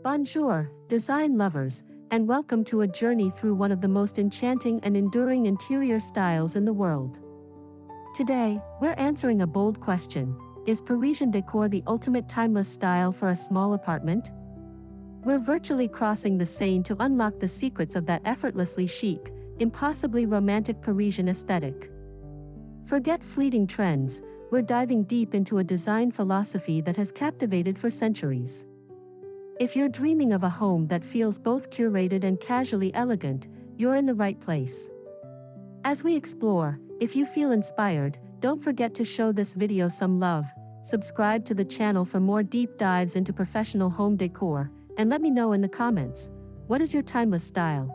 Bonjour, design lovers, and welcome to a journey through one of the most enchanting and enduring interior styles in the world. Today, we're answering a bold question: is Parisian decor the ultimate timeless style for a small apartment? We're virtually crossing the Seine to unlock the secrets of that effortlessly chic, impossibly romantic Parisian aesthetic. Forget fleeting trends, we're diving deep into a design philosophy that has captivated for centuries. If you're dreaming of a home that feels both curated and casually elegant, you're in the right place. As we explore, if you feel inspired, don't forget to show this video some love, subscribe to the channel for more deep dives into professional home decor, and let me know in the comments, what is your timeless style?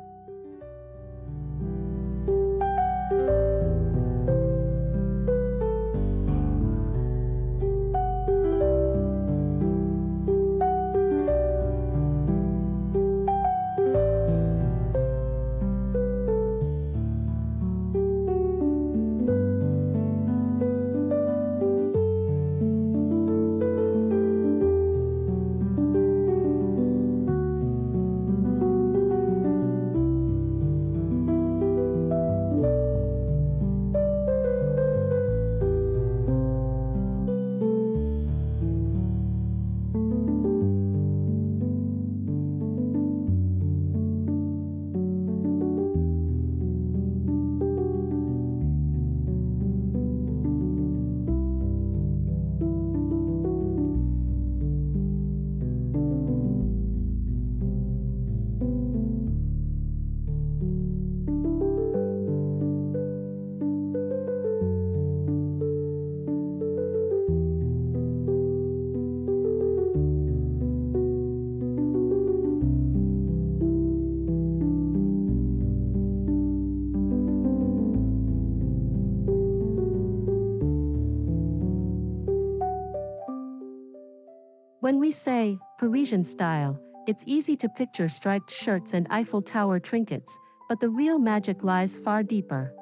When we say Parisian style, it's easy to picture striped shirts and Eiffel Tower trinkets, but the real magic lies far deeper.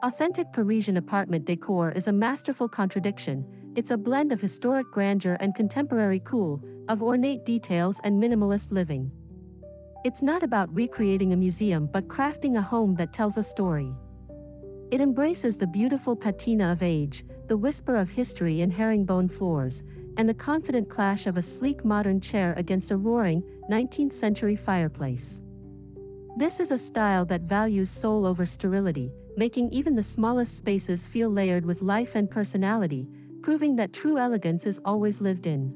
Authentic Parisian apartment decor is a masterful contradiction. It's a blend of historic grandeur and contemporary cool, of ornate details and minimalist living. It's not about recreating a museum but crafting a home that tells a story. It embraces the beautiful patina of age, the whisper of history in herringbone floors, and the confident clash of a sleek modern chair against a roaring, 19th-century fireplace. This is a style that values soul over sterility, making even the smallest spaces feel layered with life and personality, proving that true elegance is always lived in.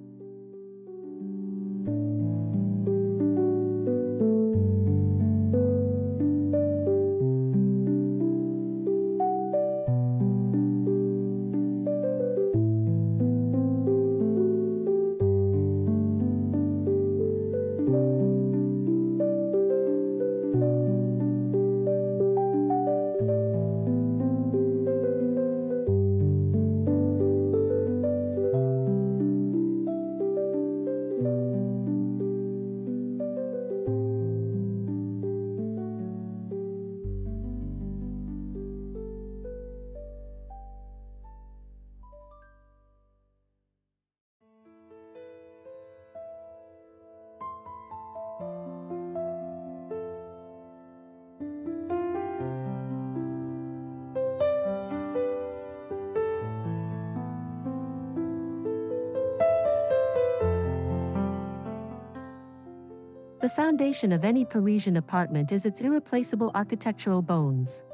The foundation of any Parisian apartment is its irreplaceable architectural bones.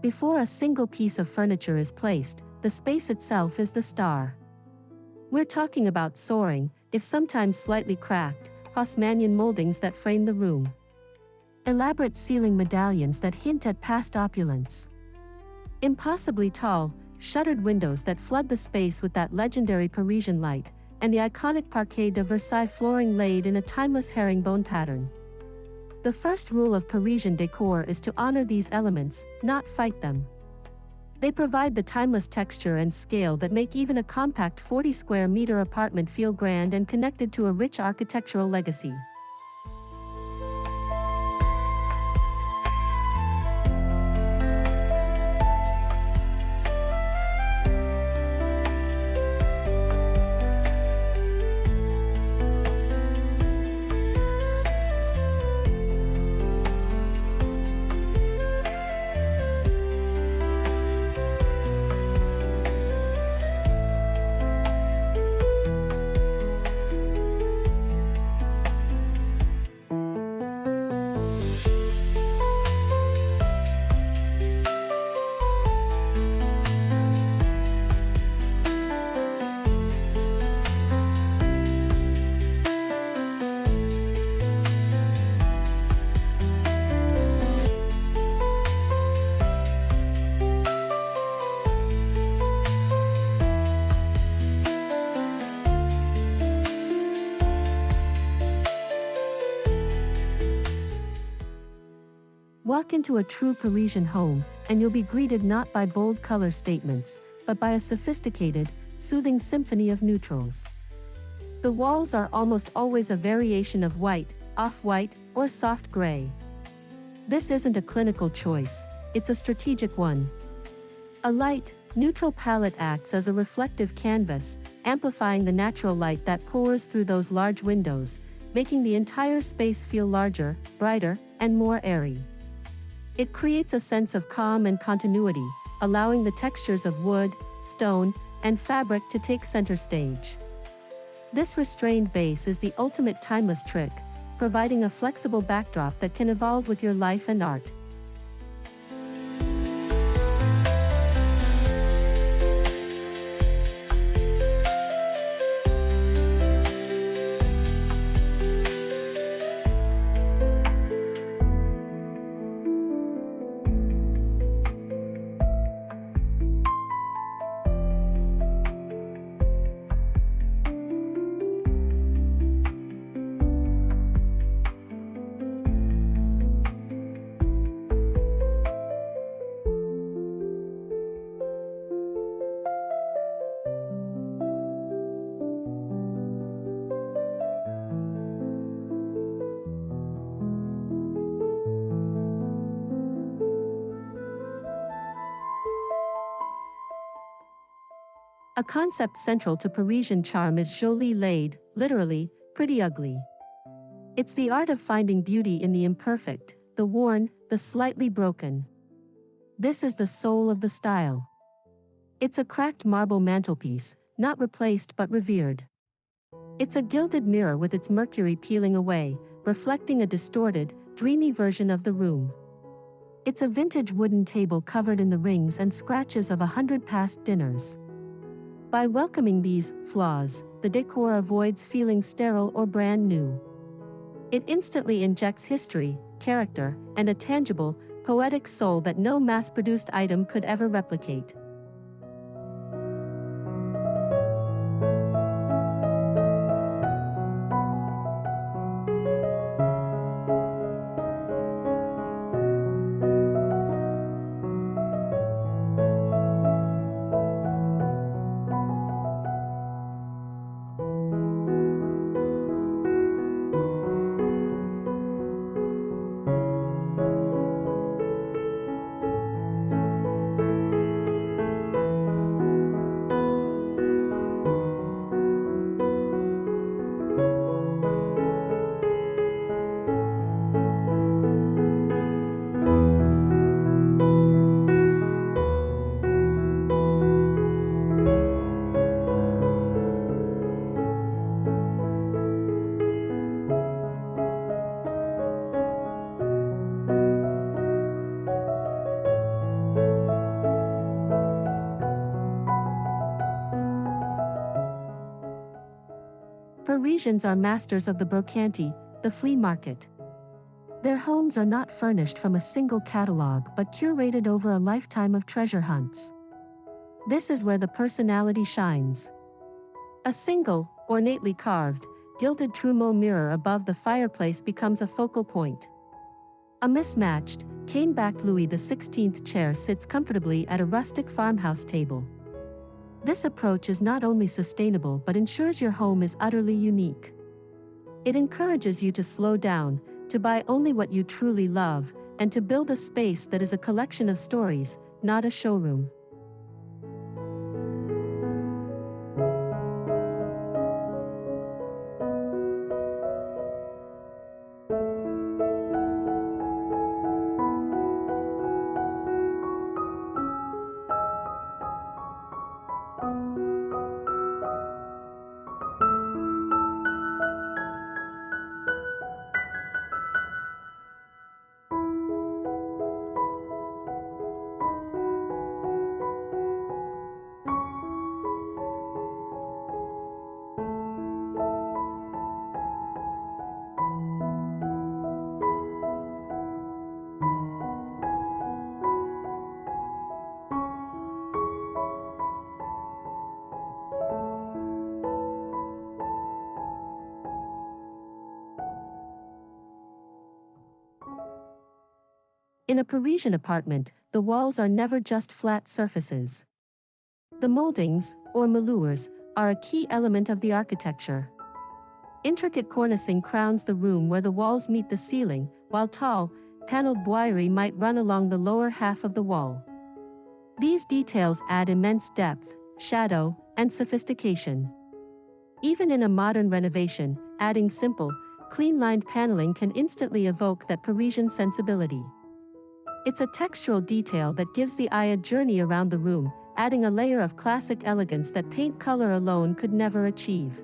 Before a single piece of furniture is placed, the space itself is the star. We're talking about soaring, if sometimes slightly cracked, Haussmannian moldings that frame the room. Elaborate ceiling medallions that hint at past opulence. Impossibly tall, shuttered windows that flood the space with that legendary Parisian light, and the iconic Parquet de Versailles flooring laid in a timeless herringbone pattern. The first rule of Parisian decor is to honor these elements, not fight them. They provide the timeless texture and scale that make even a compact 40-square-meter apartment feel grand and connected to a rich architectural legacy. Walk into a true Parisian home, and you'll be greeted not by bold color statements, but by a sophisticated, soothing symphony of neutrals. The walls are almost always a variation of white, off-white, or soft gray. This isn't a clinical choice, it's a strategic one. A light, neutral palette acts as a reflective canvas, amplifying the natural light that pours through those large windows, making the entire space feel larger, brighter, and more airy. It creates a sense of calm and continuity, allowing the textures of wood, stone, and fabric to take center stage. This restrained base is the ultimate timeless trick, providing a flexible backdrop that can evolve with your life and art. A concept central to Parisian charm is Jolie Laide, literally, pretty ugly. It's the art of finding beauty in the imperfect, the worn, the slightly broken. This is the soul of the style. It's a cracked marble mantelpiece, not replaced but revered. It's a gilded mirror with its mercury peeling away, reflecting a distorted, dreamy version of the room. It's a vintage wooden table covered in the rings and scratches of 100 past dinners. By welcoming these flaws, the decor avoids feeling sterile or brand new. It instantly injects history, character, and a tangible, poetic soul that no mass-produced item could ever replicate. Parisians are masters of the brocante, the flea market. Their homes are not furnished from a single catalog but curated over a lifetime of treasure hunts. This is where the personality shines. A single, ornately carved, gilded trumeau mirror above the fireplace becomes a focal point. A mismatched, cane-backed Louis XVI chair sits comfortably at a rustic farmhouse table. This approach is not only sustainable but ensures your home is utterly unique. It encourages you to slow down, to buy only what you truly love, and to build a space that is a collection of stories, not a showroom. In a Parisian apartment, the walls are never just flat surfaces. The moldings, or moulures, are a key element of the architecture. Intricate cornicing crowns the room where the walls meet the ceiling, while tall, paneled boiseries might run along the lower half of the wall. These details add immense depth, shadow, and sophistication. Even in a modern renovation, adding simple, clean-lined paneling can instantly evoke that Parisian sensibility. It's a textural detail that gives the eye a journey around the room, adding a layer of classic elegance that paint color alone could never achieve.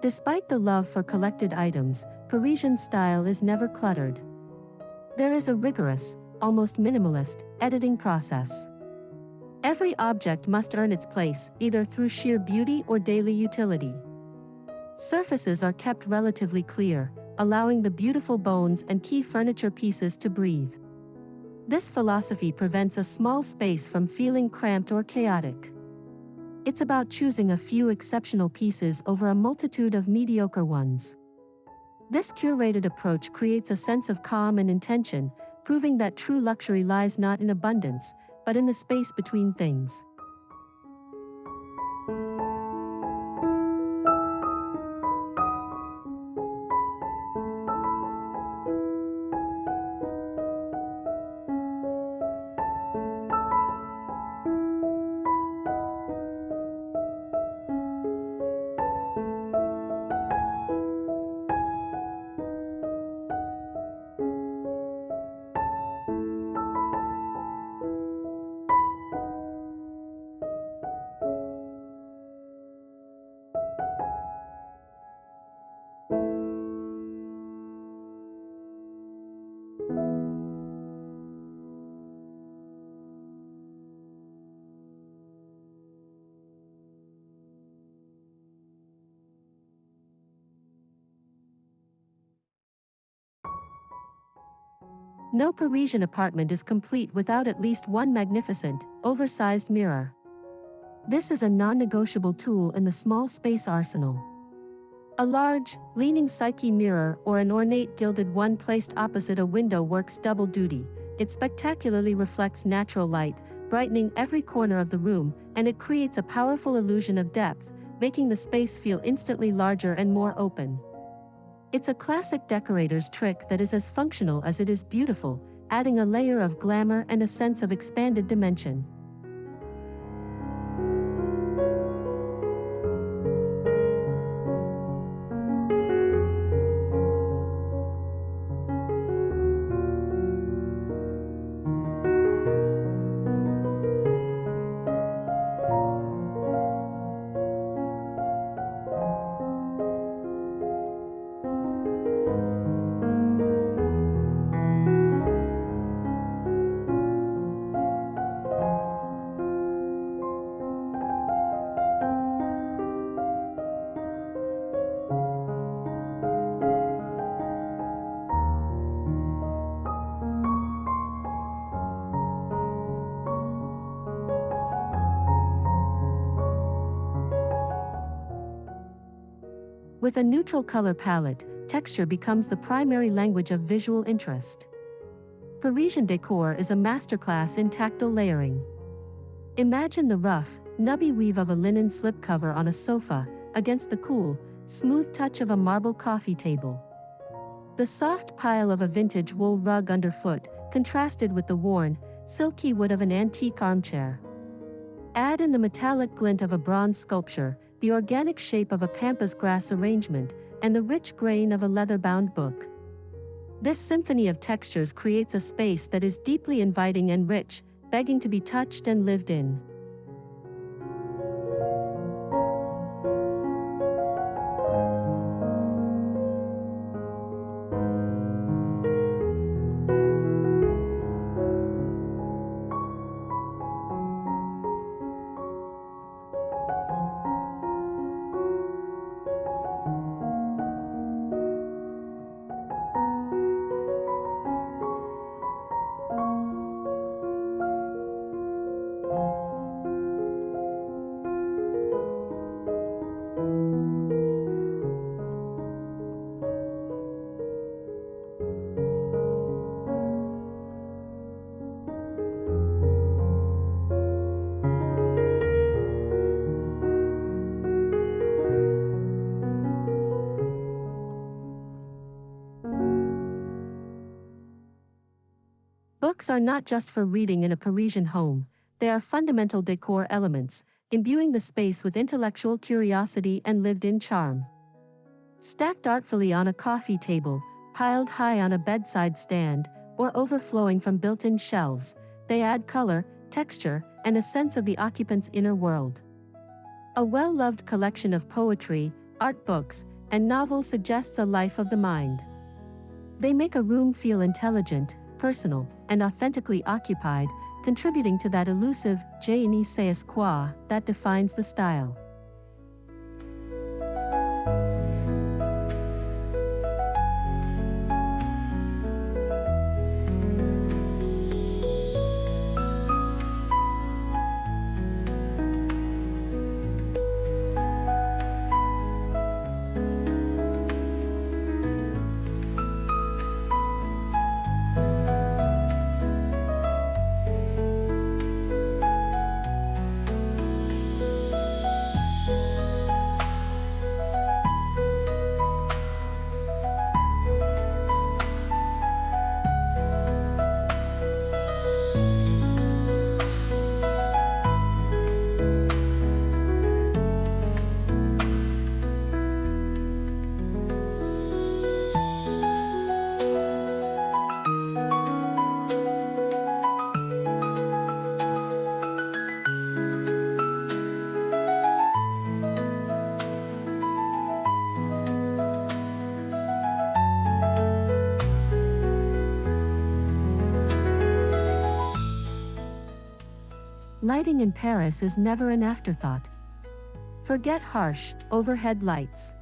Despite the love for collected items, Parisian style is never cluttered. There is a rigorous, almost minimalist, editing process. Every object must earn its place, either through sheer beauty or daily utility. Surfaces are kept relatively clear, allowing the beautiful bones and key furniture pieces to breathe. This philosophy prevents a small space from feeling cramped or chaotic. It's about choosing a few exceptional pieces over a multitude of mediocre ones. This curated approach creates a sense of calm and intention, proving that true luxury lies not in abundance, but in the space between things. No Parisian apartment is complete without at least one magnificent, oversized mirror. This is a non-negotiable tool in the small space arsenal. A large, leaning Psyche mirror or an ornate gilded one placed opposite a window works double duty. It spectacularly reflects natural light, brightening every corner of the room, and it creates a powerful illusion of depth, making the space feel instantly larger and more open. It's a classic decorator's trick that is as functional as it is beautiful, adding a layer of glamour and a sense of expanded dimension. With a neutral color palette, texture becomes the primary language of visual interest. Parisian Decor is a masterclass in tactile layering. Imagine the rough, nubby weave of a linen slipcover on a sofa, against the cool, smooth touch of a marble coffee table. The soft pile of a vintage wool rug underfoot, contrasted with the worn, silky wood of an antique armchair. Add in the metallic glint of a bronze sculpture, the organic shape of a pampas grass arrangement, and the rich grain of a leather-bound book. This symphony of textures creates a space that is deeply inviting and rich, begging to be touched and lived in. Books are not just for reading in a Parisian home, they are fundamental decor elements, imbuing the space with intellectual curiosity and lived-in charm. Stacked artfully on a coffee table, piled high on a bedside stand, or overflowing from built-in shelves, they add color, texture, and a sense of the occupant's inner world. A well-loved collection of poetry, art books, and novels suggests a life of the mind. They make a room feel intelligent, personal, and authentically occupied, contributing to that elusive je ne sais quoi that defines the style. Lighting in Paris is never an afterthought. Forget harsh, overhead lights.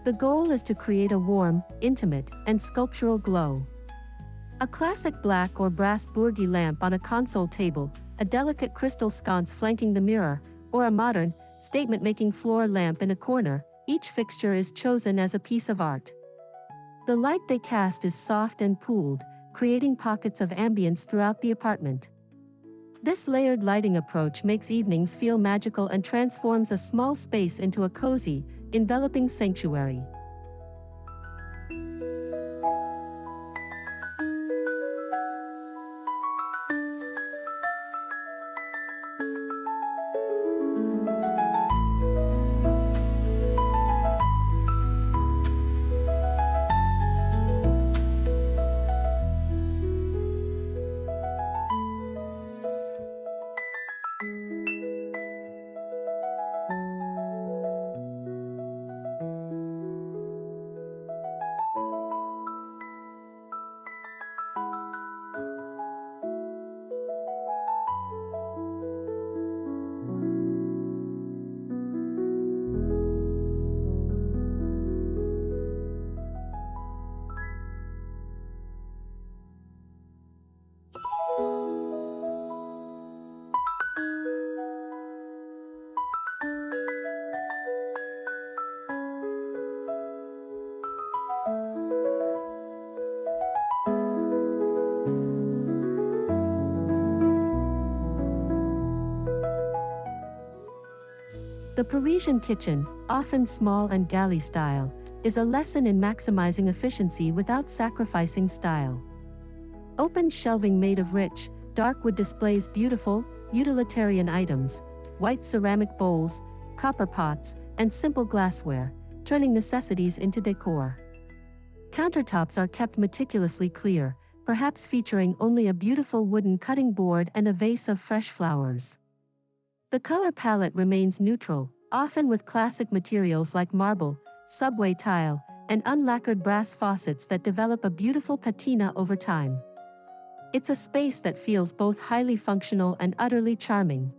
The goal is to create a warm, intimate, and sculptural glow. A classic black or brass Bourgie lamp on a console table, a delicate crystal sconce flanking the mirror, or a modern, statement-making floor lamp in a corner, each fixture is chosen as a piece of art. The light they cast is soft and pooled, creating pockets of ambience throughout the apartment. This layered lighting approach makes evenings feel magical and transforms a small space into a cozy, enveloping sanctuary. The Parisian kitchen, often small and galley style, is a lesson in maximizing efficiency without sacrificing style. Open shelving made of rich, Dark wood displays beautiful, utilitarian items, white ceramic bowls, copper pots, and simple glassware, turning necessities into decor. Countertops are kept meticulously clear, perhaps featuring only a beautiful wooden cutting board and a vase of fresh flowers. The color palette remains neutral, often with classic materials like marble, subway tile, and unlacquered brass faucets that develop a beautiful patina over time. It's a space that feels both highly functional and utterly charming.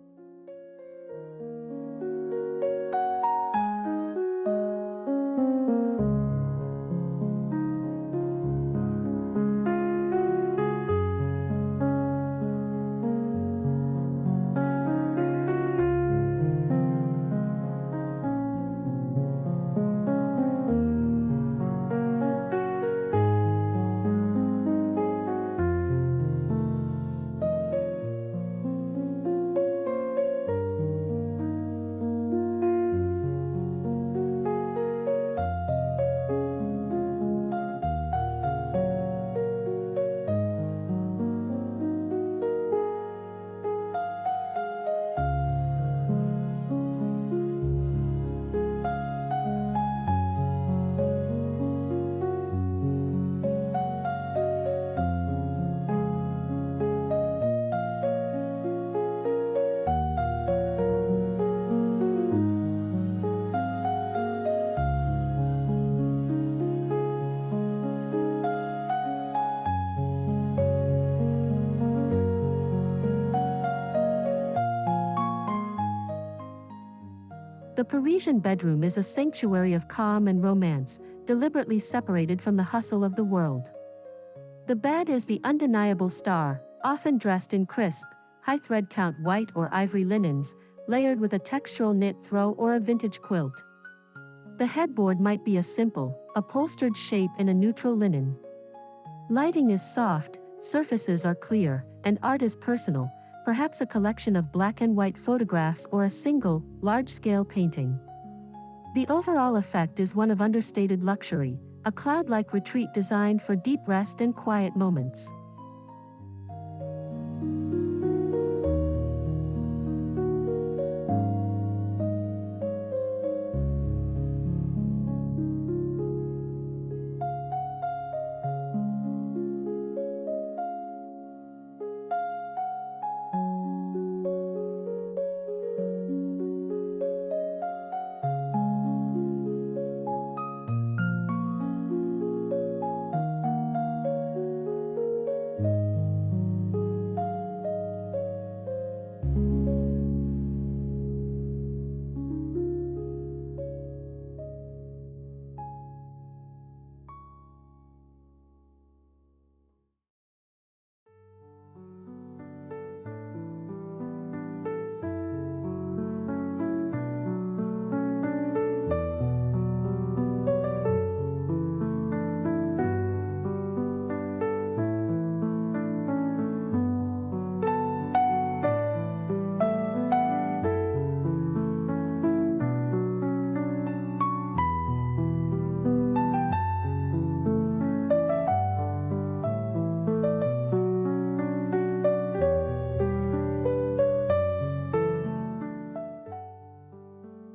The Parisian bedroom is a sanctuary of calm and romance, deliberately separated from the hustle of the world. The bed is the undeniable star, often dressed in crisp, high thread count white or ivory linens, layered with a textural knit throw or a vintage quilt. The headboard might be a simple, upholstered shape in a neutral linen. Lighting is soft, surfaces are clear, and art is personal, perhaps a collection of black and white photographs or a single, large-scale painting. The overall effect is one of understated luxury, a cloud-like retreat designed for deep rest and quiet moments.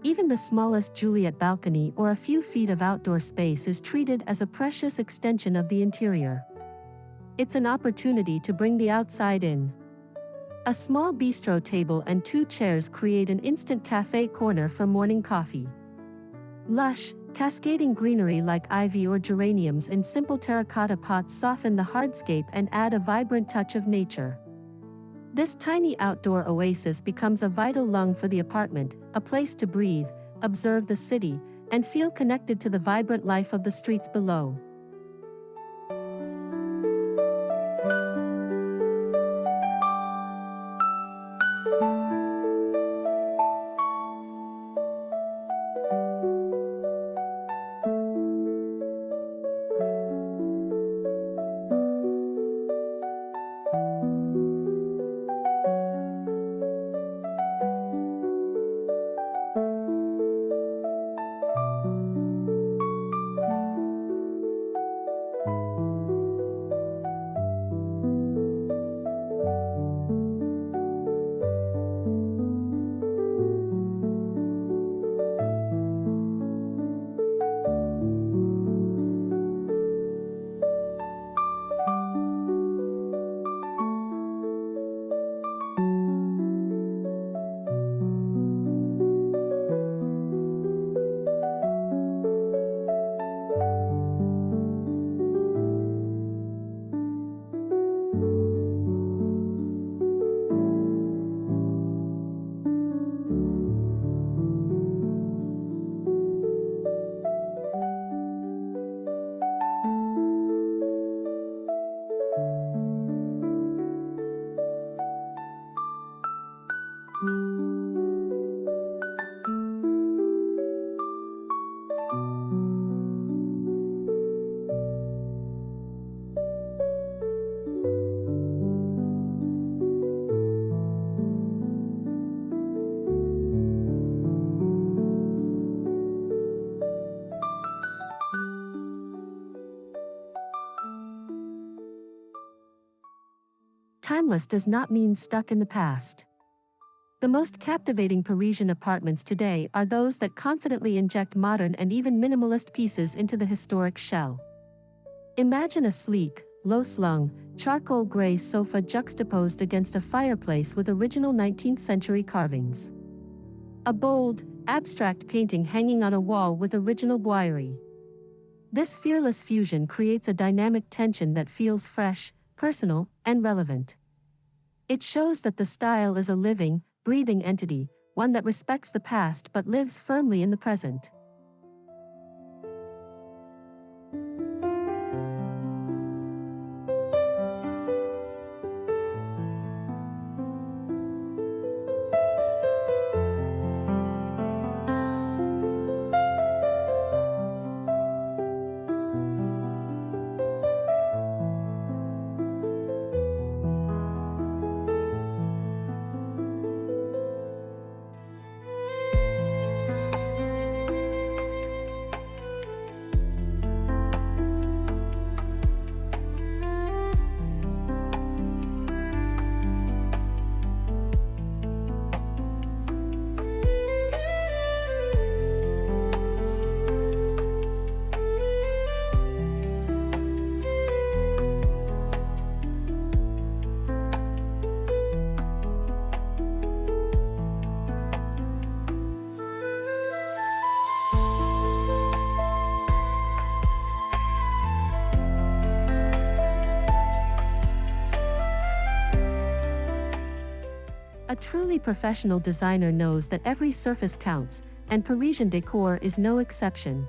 Even the smallest Juliet balcony or a few feet of outdoor space is treated as a precious extension of the interior. It's an opportunity to bring the outside in. A small bistro table and 2 chairs create an instant cafe corner for morning coffee. Lush, cascading greenery like ivy or geraniums in simple terracotta pots soften the hardscape and add a vibrant touch of nature. This tiny outdoor oasis becomes a vital lung for the apartment, a place to breathe, observe the city, and feel connected to the vibrant life of the streets below. Timeless does not mean stuck in the past. The most captivating Parisian apartments today are those that confidently inject modern and even minimalist pieces into the historic shell. Imagine a sleek, low-slung, charcoal gray sofa juxtaposed against a fireplace with original 19th century carvings. A bold, abstract painting hanging on a wall with original boiserie. This fearless fusion creates a dynamic tension that feels fresh, personal, and relevant. It shows that the style is a living, breathing entity, one that respects the past but lives firmly in the present. A truly professional designer knows that every surface counts, and Parisian Decor is no exception.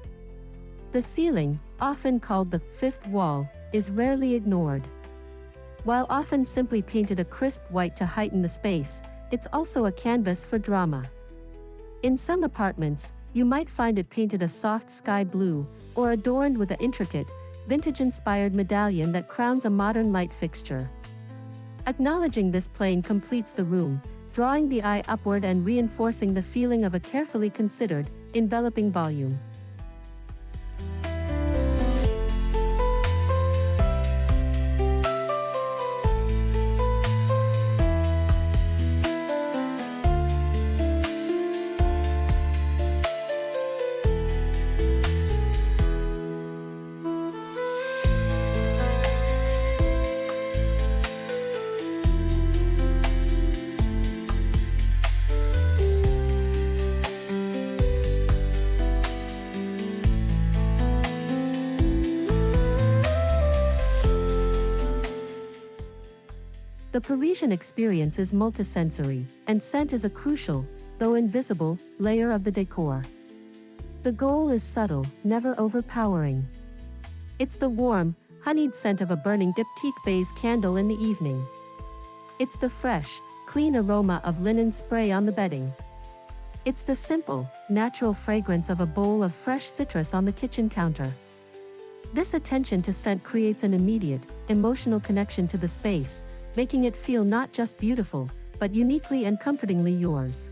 The ceiling, often called the fifth wall, is rarely ignored. While often simply painted a crisp white to heighten the space, it's also a canvas for drama. In some apartments, you might find it painted a soft sky blue, or adorned with an intricate, vintage-inspired medallion that crowns a modern light fixture. Acknowledging this plane completes the room, drawing the eye upward and reinforcing the feeling of a carefully considered, enveloping volume. The Parisian experience is multisensory, and scent is a crucial, though invisible, layer of the decor. The goal is subtle, never overpowering. It's the warm, honeyed scent of a burning diptyque baize candle in the evening. It's the fresh, clean aroma of linen spray on the bedding. It's the simple, natural fragrance of a bowl of fresh citrus on the kitchen counter. This attention to scent creates an immediate, emotional connection to the space, making it feel not just beautiful, but uniquely and comfortingly yours.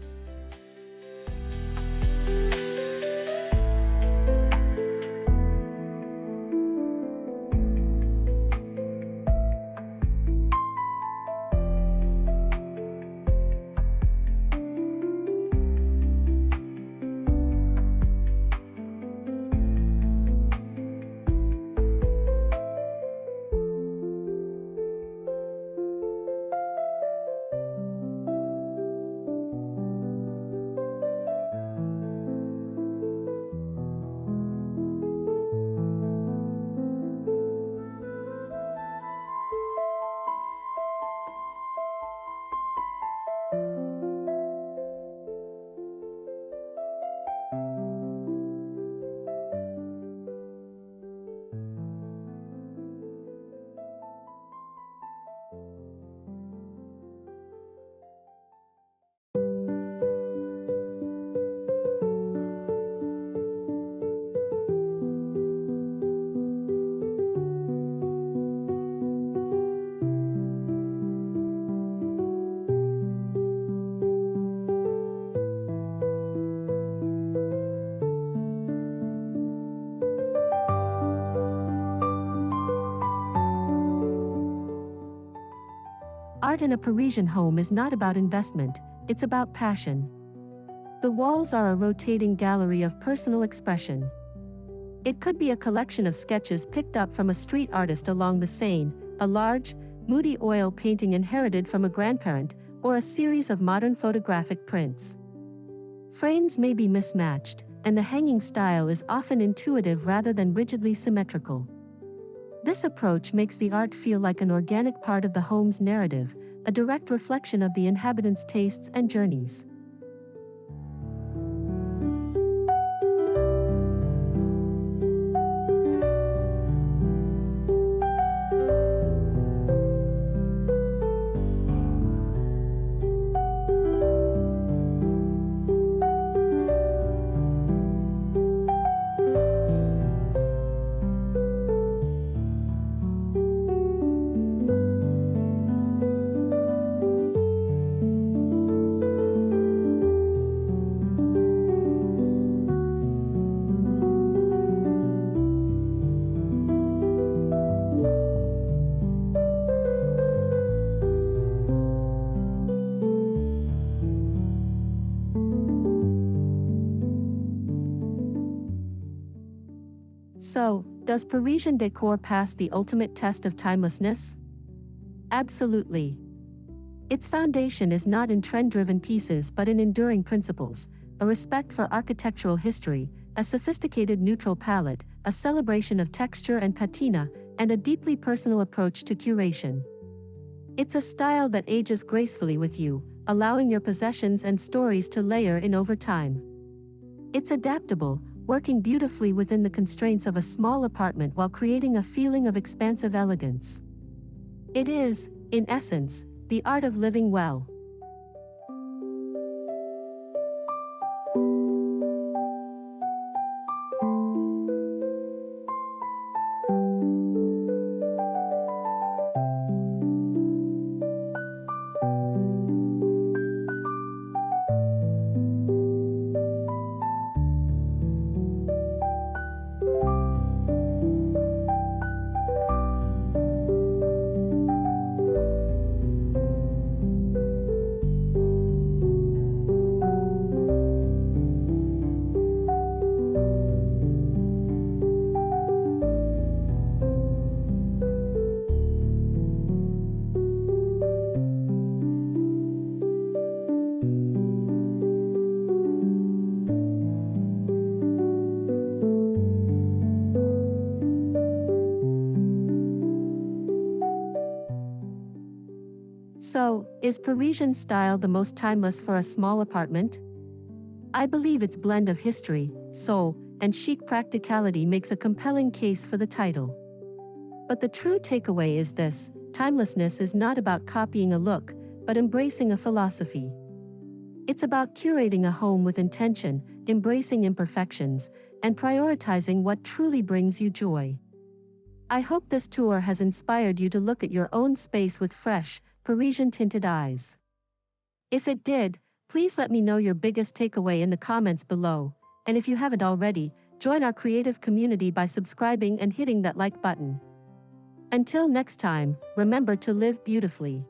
art in a Parisian home is not about investment, it's about passion. The walls are a rotating gallery of personal expression. It could be a collection of sketches picked up from a street artist along the Seine, a large, moody oil painting inherited from a grandparent, or a series of modern photographic prints. Frames may be mismatched, and the hanging style is often intuitive rather than rigidly symmetrical. This approach makes the art feel like an organic part of the home's narrative, a direct reflection of the inhabitants' tastes and journeys. So, does Parisian decor pass the ultimate test of timelessness? Absolutely. Its foundation is not in trend-driven pieces but in enduring principles, a respect for architectural history, a sophisticated neutral palette, a celebration of texture and patina, and a deeply personal approach to curation. It's a style that ages gracefully with you, allowing your possessions and stories to layer in over time. It's adaptable, working beautifully within the constraints of a small apartment while creating a feeling of expansive elegance. It is, in essence, the art of living well. So, is Parisian style the most timeless for a small apartment? I believe its blend of history, soul, and chic practicality makes a compelling case for the title. But the true takeaway is this: timelessness is not about copying a look, but embracing a philosophy. It's about curating a home with intention, embracing imperfections, and prioritizing what truly brings you joy. I hope this tour has inspired you to look at your own space with fresh, Parisian tinted eyes. If it did, please let me know your biggest takeaway in the comments below, and if you haven't already, join our creative community by subscribing and hitting that like button. Until next time, remember to live beautifully.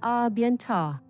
À bientôt.